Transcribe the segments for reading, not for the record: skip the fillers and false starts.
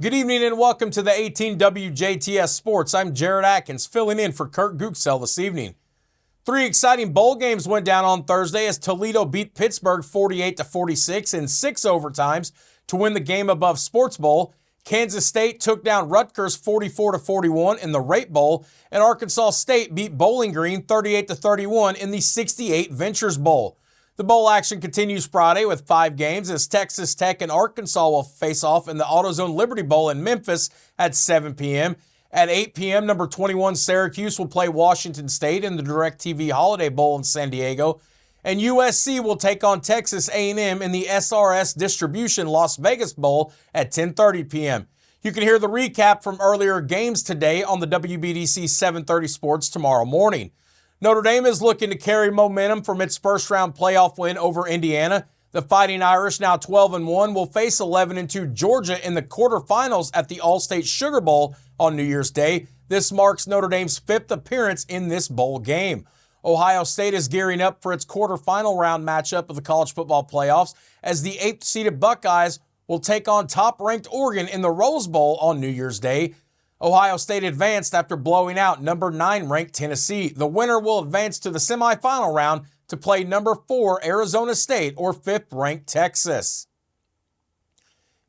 Good evening and welcome to the 18 WJTS Sports. I'm Jared Atkins, filling in for Kurt Gooksell this evening. Three exciting bowl games went down on Thursday as Toledo beat Pittsburgh 48-46 in 6 overtimes to win the game above Sports Bowl. Kansas State took down Rutgers 44-41 in the Rape Bowl, and Arkansas State beat Bowling Green 38-31 in the 68 Ventures Bowl. The bowl action continues Friday with 5 games as Texas Tech and Arkansas will face off in the AutoZone Liberty Bowl in Memphis at 7 p.m. At 8 p.m., number 21 Syracuse will play Washington State in the DirecTV Holiday Bowl in San Diego. And USC will take on Texas A&M in the SRS Distribution Las Vegas Bowl at 10:30 p.m. You can hear the recap from earlier games today on the WBDC 730 Sports tomorrow morning. Notre Dame is looking to carry momentum from its first-round playoff win over Indiana. The Fighting Irish, now 12-1, will face 11-2 Georgia in the quarterfinals at the All-State Sugar Bowl on New Year's Day. This marks Notre Dame's 5th appearance in this bowl game. Ohio State is gearing up for its quarterfinal round matchup of the college football playoffs as the 8th-seeded Buckeyes will take on top-ranked Oregon in the Rose Bowl on New Year's Day. Ohio State advanced after blowing out number 9 ranked Tennessee. The winner will advance to the semifinal round to play number 4 Arizona State or 5th ranked Texas.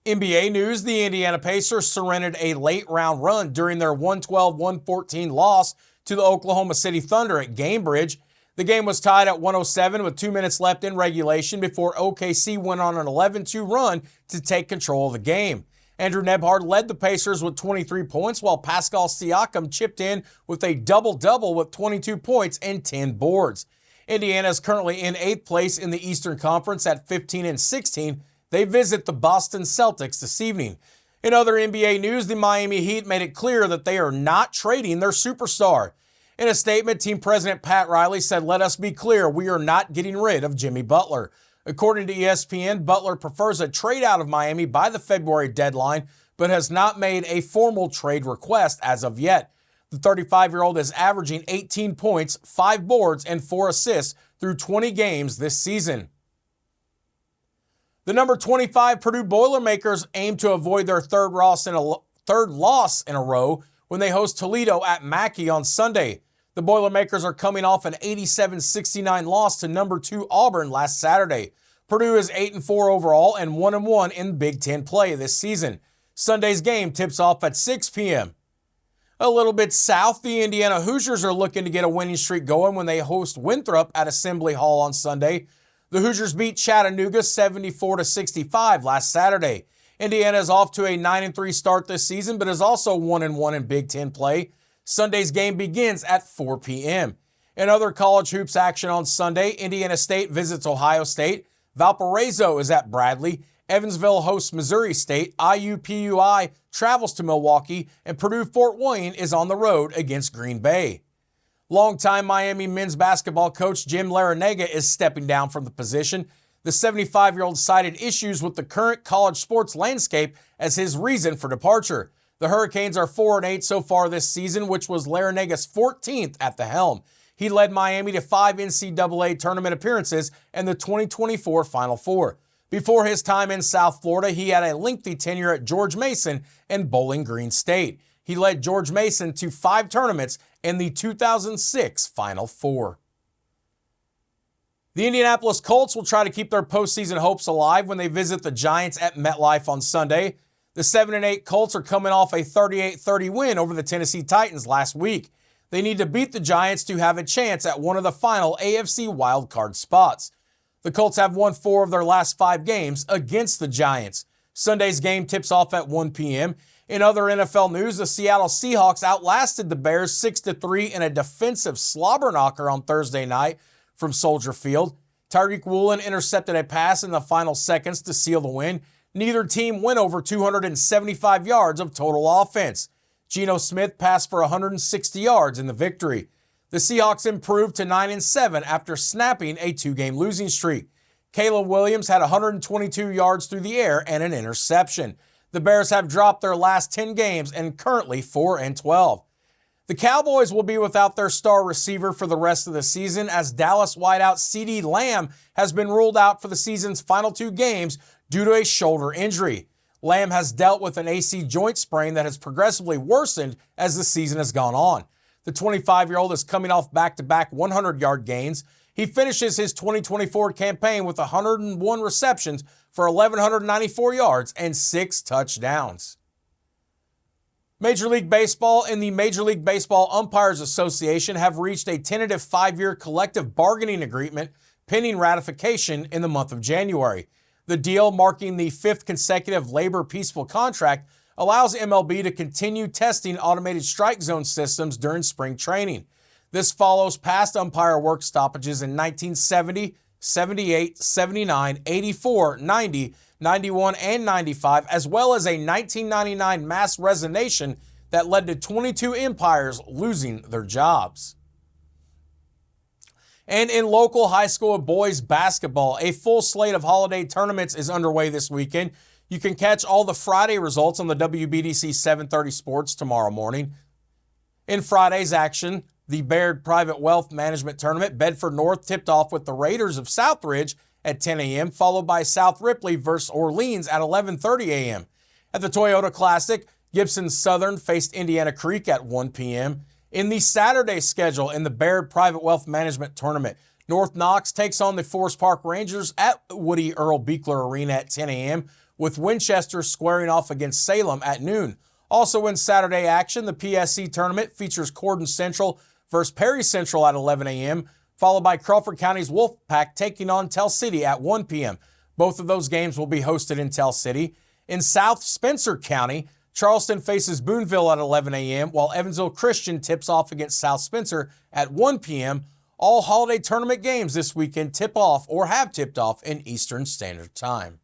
NBA news, the Indiana Pacers surrendered a late round run during their 112-114 loss to the Oklahoma City Thunder at Gamebridge. The game was tied at 107 with 2 minutes left in regulation before OKC went on an 11-2 run to take control of the game. Andrew Nebhard led the Pacers with 23 points, while Pascal Siakam chipped in with a double-double with 22 points and 10 boards. Indiana is currently in 8th place in the Eastern Conference at 15-16. They visit the Boston Celtics this evening. In other NBA news, the Miami Heat made it clear that they are not trading their superstar. In a statement, team president Pat Riley said, "Let us be clear, we are not getting rid of Jimmy Butler." According to ESPN, Butler prefers a trade out of Miami by the February deadline, but has not made a formal trade request as of yet. The 35-year-old is averaging 18 points, 5 boards, and 4 assists through 20 games this season. The number 25 Purdue Boilermakers aim to avoid their third loss in a row when they host Toledo at Mackey on Sunday. The Boilermakers are coming off an 87-69 loss to number 2 Auburn last Saturday. Purdue is 8-4 overall and 1-1 in Big Ten play this season. Sunday's game tips off at 6 p.m. A little bit south, the Indiana Hoosiers are looking to get a winning streak going when they host Winthrop at Assembly Hall on Sunday. The Hoosiers beat Chattanooga 74-65 last Saturday. Indiana is off to a 9-3 start this season, but is also 1-1 in Big Ten play. Sunday's game begins at 4 p.m. In other college hoops action on Sunday, Indiana State visits Ohio State. Valparaiso is at Bradley. Evansville hosts Missouri State. IUPUI travels to Milwaukee. And Purdue Fort Wayne is on the road against Green Bay. Longtime Miami men's basketball coach Jim Larrañaga is stepping down from the position. The 75-year-old cited issues with the current college sports landscape as his reason for departure. The Hurricanes are 4-8 so far this season, which was Larrañaga's 14th at the helm. He led Miami to 5 NCAA tournament appearances and the 2024 Final Four. Before his time in South Florida, he had a lengthy tenure at George Mason and Bowling Green State. He led George Mason to 5 tournaments and the 2006 Final Four. The Indianapolis Colts will try to keep their postseason hopes alive when they visit the Giants at MetLife on Sunday. The 7-8 Colts are coming off a 38-30 win over the Tennessee Titans last week. They need to beat the Giants to have a chance at one of the final AFC wildcard spots. The Colts have won 4 of their last 5 games against the Giants. Sunday's game tips off at 1 p.m. In other NFL news, the Seattle Seahawks outlasted the Bears 6-3 in a defensive slobber knocker on Thursday night from Soldier Field. Tyreek Woolen intercepted a pass in the final seconds to seal the win. Neither team went over 275 yards of total offense. Geno Smith passed for 160 yards in the victory. The Seahawks improved to 9-7 after snapping a 2-game losing streak. Caleb Williams had 122 yards through the air and an interception. The Bears have dropped their last 10 games and currently 4-12. The Cowboys will be without their star receiver for the rest of the season as Dallas wideout CeeDee Lamb has been ruled out for the season's final 2 games due to a shoulder injury. Lamb has dealt with an AC joint sprain that has progressively worsened as the season has gone on. The 25-year-old is coming off back-to-back 100-yard gains. He finishes his 2024 campaign with 101 receptions for 1,194 yards and 6 touchdowns. Major League Baseball and the Major League Baseball Umpires Association have reached a tentative 5-year collective bargaining agreement pending ratification in the month of January. The deal, marking the 5th consecutive labor peaceful contract, allows MLB to continue testing automated strike zone systems during spring training. This follows past umpire work stoppages in 1970, 78, 79, 84, 90, 91, and 95, as well as a 1999 mass resignation that led to 22 umpires losing their jobs. And in local high school boys basketball, a full slate of holiday tournaments is underway this weekend. You can catch all the Friday results on the WBDC 730 Sports tomorrow morning. In Friday's action, the Baird Private Wealth Management Tournament, Bedford North tipped off with the Raiders of Southridge at 10 a.m., followed by South Ripley versus Orleans at 11:30 a.m. At the Toyota Classic, Gibson Southern faced Indiana Creek at 1 p.m. In the Saturday schedule in the Baird Private Wealth Management Tournament, North Knox takes on the Forest Park Rangers at Woody Earl Beekler Arena at 10 a.m., with Winchester squaring off against Salem at noon. Also in Saturday action, the PSC tournament features Cordon Central versus Perry Central at 11 a.m., followed by Crawford County's Wolfpack taking on Tell City at 1 p.m. Both of those games will be hosted in Tell City. In South Spencer County, Charleston faces Boonville at 11 a.m., while Evansville Christian tips off against South Spencer at 1 p.m. All holiday tournament games this weekend tip off or have tipped off in Eastern Standard Time.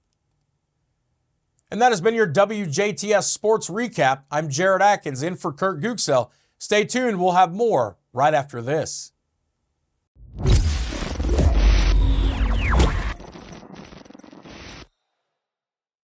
And that has been your WJTS Sports Recap. I'm Jared Atkins in for Kurt Guxell. Stay tuned. We'll have more right after this.